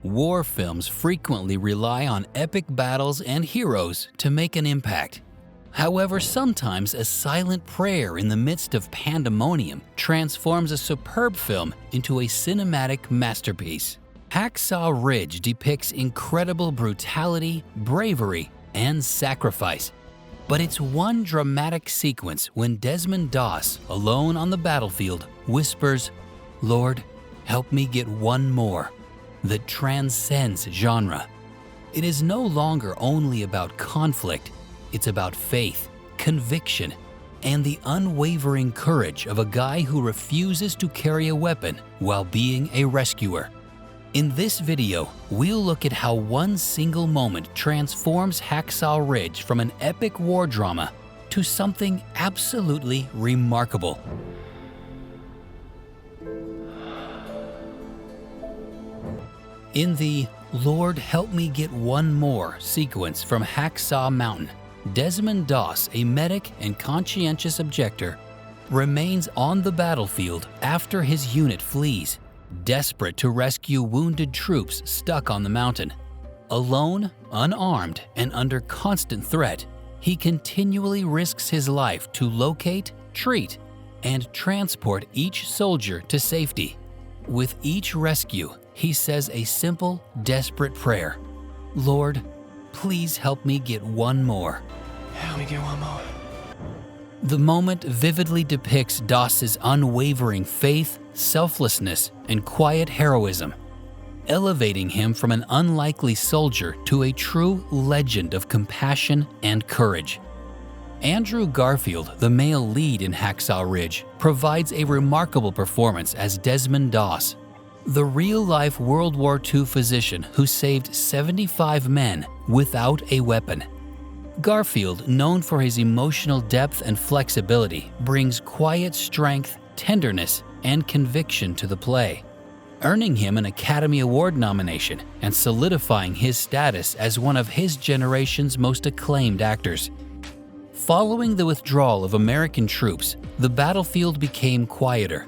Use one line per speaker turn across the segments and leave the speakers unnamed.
War films frequently rely on epic battles and heroes to make an impact. However, sometimes a silent prayer in the midst of pandemonium transforms a superb film into a cinematic masterpiece. Hacksaw Ridge depicts incredible brutality, bravery, and sacrifice. But it's one dramatic sequence when Desmond Doss, alone on the battlefield, whispers, "Lord, help me get one more," that transcends genre. It is no longer only about conflict, it's about faith, conviction, and the unwavering courage of a guy who refuses to carry a weapon while being a rescuer. In this video, we'll look at how one single moment transforms Hacksaw Ridge from an epic war drama to something absolutely remarkable. In the "Lord, help me get one more" sequence from Hacksaw Mountain, Desmond Doss, a medic and conscientious objector, remains on the battlefield after his unit flees, desperate to rescue wounded troops stuck on the mountain. Alone, unarmed, and under constant threat, he continually risks his life to locate, treat, and transport each soldier to safety. With each rescue, he says a simple, desperate prayer: "Lord, please help me get one more."
Help me get one more.
The moment vividly depicts Doss's unwavering faith, selflessness, and quiet heroism, elevating him from an unlikely soldier to a true legend of compassion and courage. Andrew Garfield, the male lead in Hacksaw Ridge, provides a remarkable performance as Desmond Doss, the real-life World War II physician who saved 75 men without a weapon. Garfield, known for his emotional depth and flexibility, brings quiet strength, tenderness, and conviction to the play, earning him an Academy Award nomination and solidifying his status as one of his generation's most acclaimed actors. Following the withdrawal of American troops, the battlefield became quieter.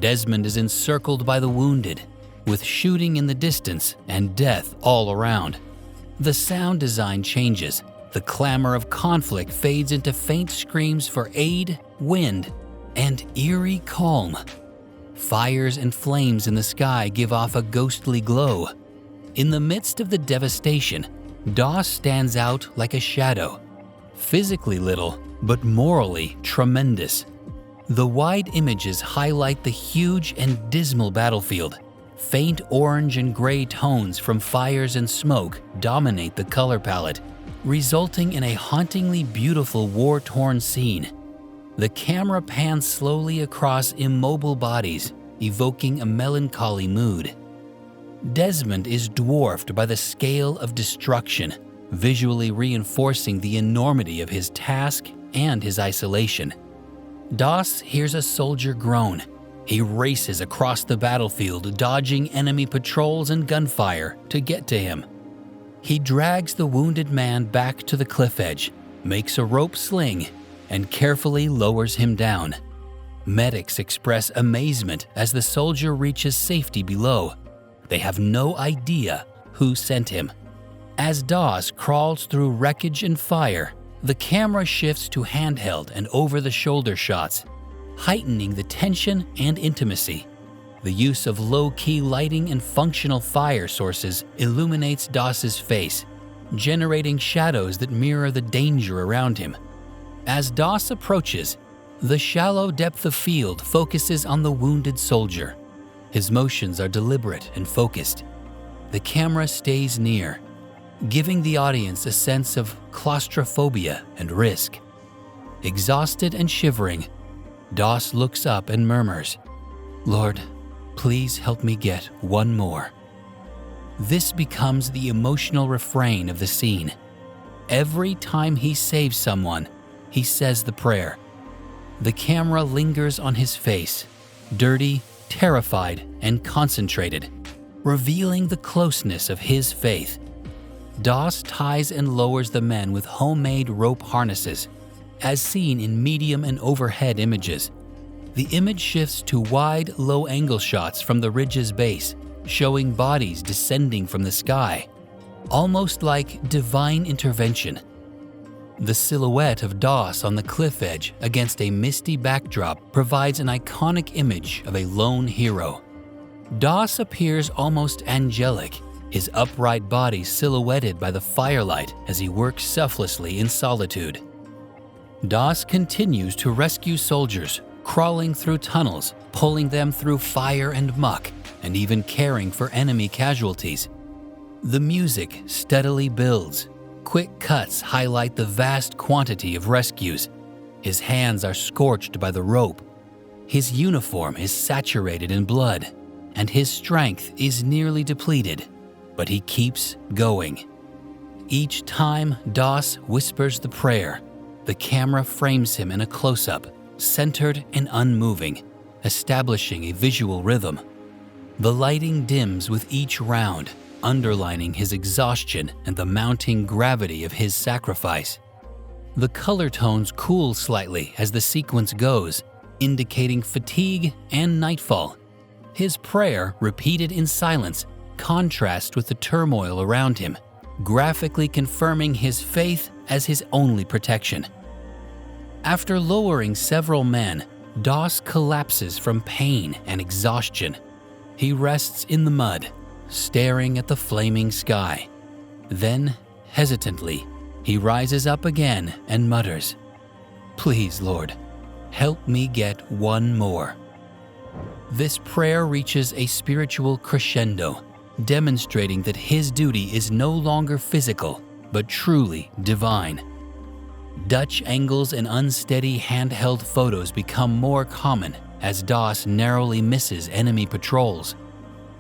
Desmond is encircled by the wounded, with shooting in the distance and death all around. The sound design changes. The clamor of conflict fades into faint screams for aid, wind, and eerie calm. Fires and flames in the sky give off a ghostly glow. In the midst of the devastation, Doss stands out like a shadow, physically little, but morally tremendous. The wide images highlight the huge and dismal battlefield. Faint orange and gray tones from fires and smoke dominate the color palette, resulting in a hauntingly beautiful war-torn scene. The camera pans slowly across immobile bodies, evoking a melancholy mood. Desmond is dwarfed by the scale of destruction, visually reinforcing the enormity of his task and his isolation. Doss hears a soldier groan. He races across the battlefield, dodging enemy patrols and gunfire to get to him. He drags the wounded man back to the cliff edge, makes a rope sling, and carefully lowers him down. Medics express amazement as the soldier reaches safety below. They have no idea who sent him. As Doss crawls through wreckage and fire, the camera shifts to handheld and over-the-shoulder shots, heightening the tension and intimacy. The use of low-key lighting and functional fire sources illuminates Doss's face, generating shadows that mirror the danger around him. As Doss approaches, the shallow depth of field focuses on the wounded soldier. His motions are deliberate and focused. The camera stays near, giving the audience a sense of claustrophobia and risk. Exhausted and shivering, Doss looks up and murmurs, "Lord, please help me get one more." This becomes the emotional refrain of the scene. Every time he saves someone, he says the prayer. The camera lingers on his face, dirty, terrified, and concentrated, revealing the closeness of his faith. Doss ties and lowers the men with homemade rope harnesses, as seen in medium and overhead images. The image shifts to wide, low-angle shots from the ridge's base, showing bodies descending from the sky, almost like divine intervention. The silhouette of Doss on the cliff edge against a misty backdrop provides an iconic image of a lone hero. Doss appears almost angelic, his upright body silhouetted by the firelight as he works selflessly in solitude. Doss continues to rescue soldiers, crawling through tunnels, pulling them through fire and muck, and even caring for enemy casualties. The music steadily builds. Quick cuts highlight the vast quantity of rescues. His hands are scorched by the rope. His uniform is saturated in blood, and his strength is nearly depleted, but he keeps going. Each time Doss whispers the prayer, the camera frames him in a close-up, centered and unmoving, establishing a visual rhythm. The lighting dims with each round, underlining his exhaustion and the mounting gravity of his sacrifice. The color tones cool slightly as the sequence goes, indicating fatigue and nightfall. His prayer, repeated in silence, contrasts with the turmoil around him, graphically confirming his faith as his only protection. After lowering several men, Doss collapses from pain and exhaustion. He rests in the mud, staring at the flaming sky. Then, hesitantly, he rises up again and mutters, "Please, Lord, help me get one more." This prayer reaches a spiritual crescendo, demonstrating that his duty is no longer physical, but truly divine. Dutch angles and unsteady handheld photos become more common as Doss narrowly misses enemy patrols.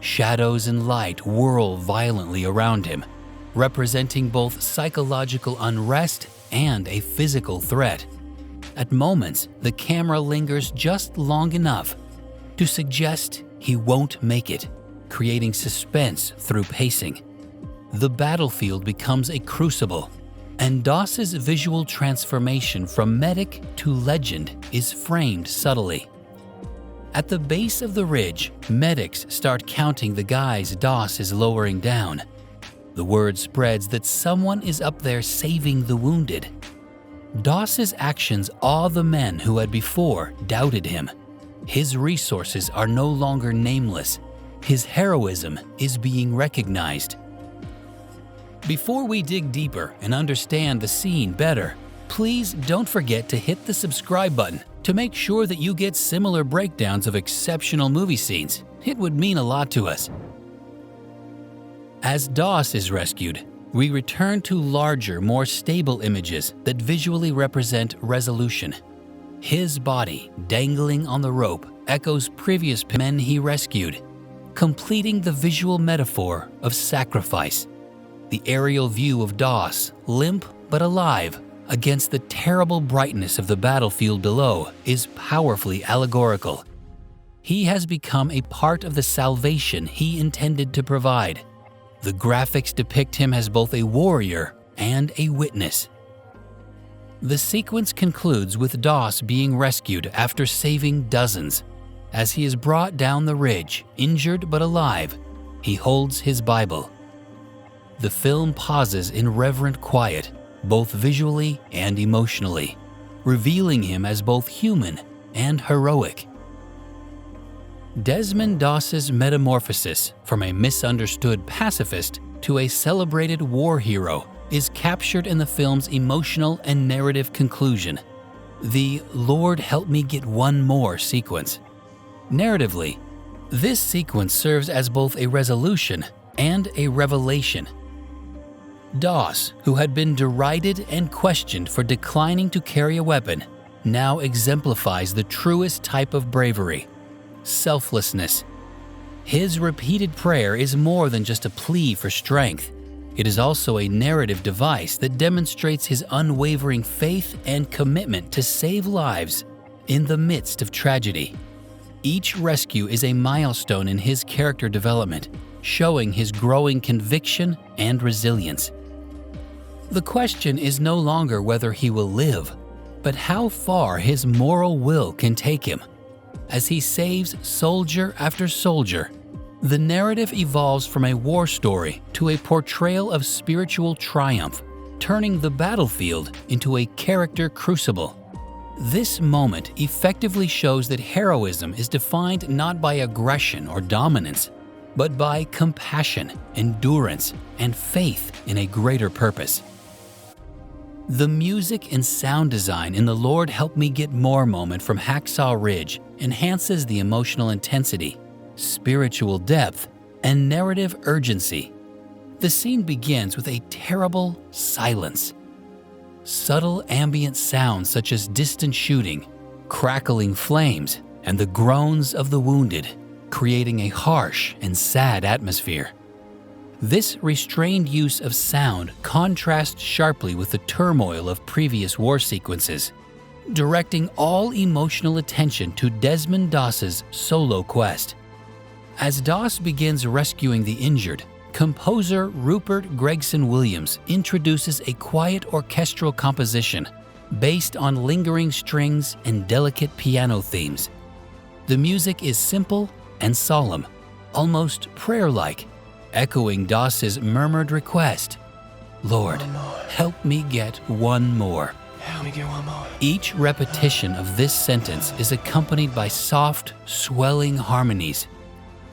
Shadows and light whirl violently around him, representing both psychological unrest and a physical threat. At moments, the camera lingers just long enough to suggest he won't make it, creating suspense through pacing. The battlefield becomes a crucible, and Doss's visual transformation from medic to legend is framed subtly. At the base of the ridge, medics start counting the guys Doss is lowering down. The word spreads that someone is up there saving the wounded. Doss's actions awe the men who had before doubted him. His resources are no longer nameless. His heroism is being recognized. Before we dig deeper and understand the scene better, please don't forget to hit the subscribe button to make sure that you get similar breakdowns of exceptional movie scenes. It would mean a lot to us. As Doss is rescued, we return to larger, more stable images that visually represent resolution. His body, dangling on the rope, echoes previous men he rescued, completing the visual metaphor of sacrifice. The aerial view of Doss, limp but alive, against the terrible brightness of the battlefield below is powerfully allegorical. He has become a part of the salvation he intended to provide. The graphics depict him as both a warrior and a witness. The sequence concludes with Doss being rescued after saving dozens. As he is brought down the ridge, injured but alive, he holds his Bible. The film pauses in reverent quiet, both visually and emotionally, revealing him as both human and heroic. Desmond Doss's metamorphosis from a misunderstood pacifist to a celebrated war hero is captured in the film's emotional and narrative conclusion, the "Lord help me get one more" sequence. Narratively, this sequence serves as both a resolution and a revelation. Doss, who had been derided and questioned for declining to carry a weapon, now exemplifies the truest type of bravery: selflessness. His repeated prayer is more than just a plea for strength. It is also a narrative device that demonstrates his unwavering faith and commitment to save lives in the midst of tragedy. Each rescue is a milestone in his character development, showing his growing conviction and resilience. The question is no longer whether he will live, but how far his moral will can take him. As he saves soldier after soldier, The narrative evolves from a war story to a portrayal of spiritual triumph, turning the battlefield into a character crucible. This moment effectively shows that heroism is defined not by aggression or dominance, but by compassion, endurance, and faith in a greater purpose. The music and sound design in the Lord Help Me Get More moment from Hacksaw Ridge enhances the emotional intensity, spiritual depth, and narrative urgency. The scene begins with a terrible silence. Subtle ambient sounds such as distant shooting, crackling flames, and the groans of the wounded, creating a harsh and sad atmosphere. This restrained use of sound contrasts sharply with the turmoil of previous war sequences, directing all emotional attention to Desmond Doss's solo quest. As Doss begins rescuing the injured, composer Rupert Gregson Williams introduces a quiet orchestral composition based on lingering strings and delicate piano themes. The music is simple and solemn, almost prayer-like, echoing Doss's murmured request, "Lord, help me get one more."
Help me get one more.
Each repetition of this sentence is accompanied by soft, swelling harmonies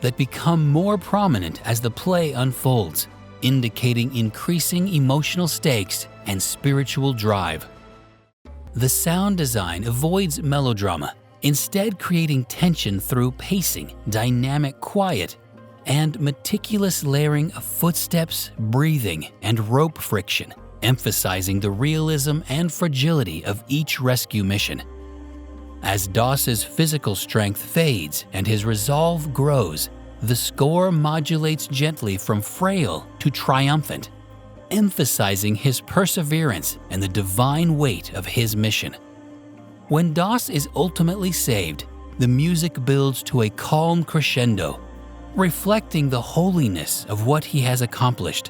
that become more prominent as the play unfolds, indicating increasing emotional stakes and spiritual drive. The sound design avoids melodrama, instead creating tension through pacing, dynamic quiet, and meticulous layering of footsteps, breathing, and rope friction, emphasizing the realism and fragility of each rescue mission. As Doss's physical strength fades and his resolve grows, the score modulates gently from frail to triumphant, emphasizing his perseverance and the divine weight of his mission. When Doss is ultimately saved, the music builds to a calm crescendo, reflecting the holiness of what he has accomplished.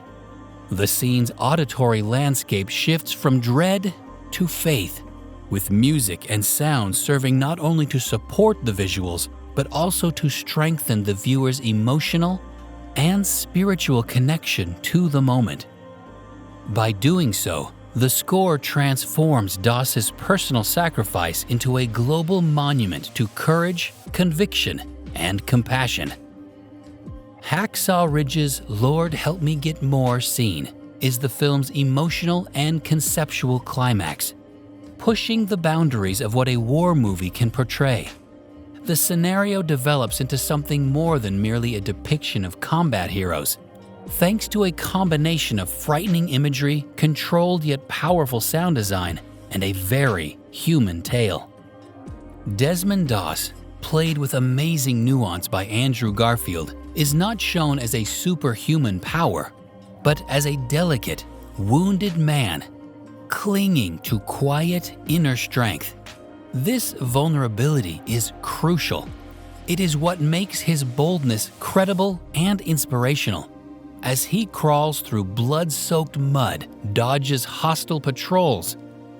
The scene's auditory landscape shifts from dread to faith, with music and sound serving not only to support the visuals, but also to strengthen the viewer's emotional and spiritual connection to the moment. By doing so, the score transforms Doss's personal sacrifice into a global monument to courage, conviction, and compassion. Hacksaw Ridge's "Lord Help Me Get More" scene is the film's emotional and conceptual climax, pushing the boundaries of what a war movie can portray. The scenario develops into something more than merely a depiction of combat heroes, thanks to a combination of frightening imagery, controlled yet powerful sound design, and a very human tale. Desmond Doss, played with amazing nuance by Andrew Garfield, is not shown as a superhuman power, but as a delicate, wounded man clinging to quiet inner strength. This vulnerability is crucial. It is what makes his boldness credible and inspirational. As he crawls through blood-soaked mud, dodges hostile patrols,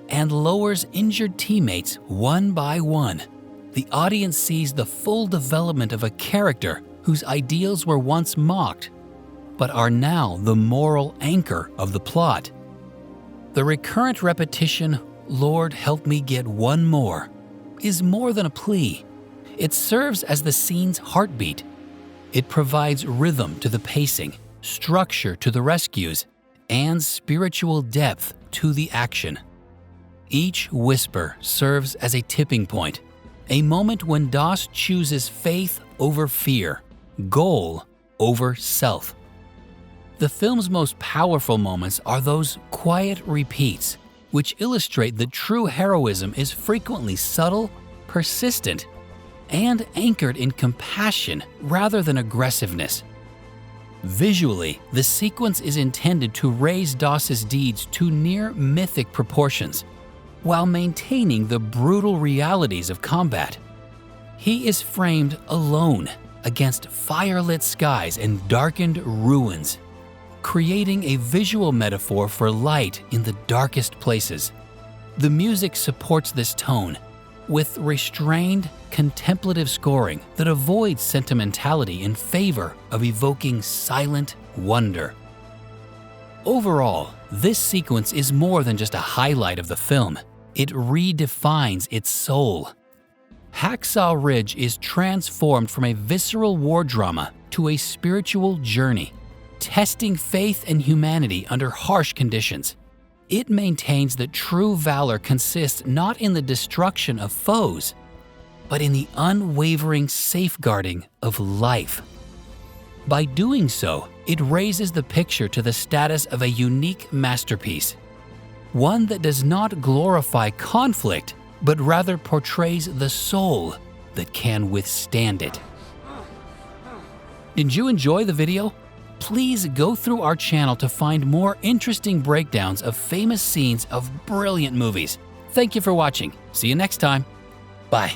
and lowers injured teammates one by one, the audience sees the full development of a character whose ideals were once mocked, but are now the moral anchor of the plot. The recurrent repetition, "Lord, help me get one more," is more than a plea. It serves as the scene's heartbeat. It provides rhythm to the pacing, structure to the rescues, and spiritual depth to the action. Each whisper serves as a tipping point, a moment when Doss chooses faith over fear, goal over self. The film's most powerful moments are those quiet repeats, which illustrate that true heroism is frequently subtle, persistent, and anchored in compassion rather than aggressiveness. Visually, the sequence is intended to raise Doss's deeds to near mythic proportions, while maintaining the brutal realities of combat. He is framed alone against firelit skies and darkened ruins, creating a visual metaphor for light in the darkest places. The music supports this tone, with restrained, contemplative scoring that avoids sentimentality in favor of evoking silent wonder. Overall, this sequence is more than just a highlight of the film. It redefines its soul. Hacksaw Ridge is transformed from a visceral war drama to a spiritual journey, testing faith and humanity under harsh conditions. It maintains that true valor consists not in the destruction of foes, but in the unwavering safeguarding of life. By doing so, it raises the picture to the status of a unique masterpiece, one that does not glorify conflict, but rather portrays the soul that can withstand it. Did you enjoy the video? Please go through our channel to find more interesting breakdowns of famous scenes of brilliant movies. Thank you for watching. See you next time. Bye.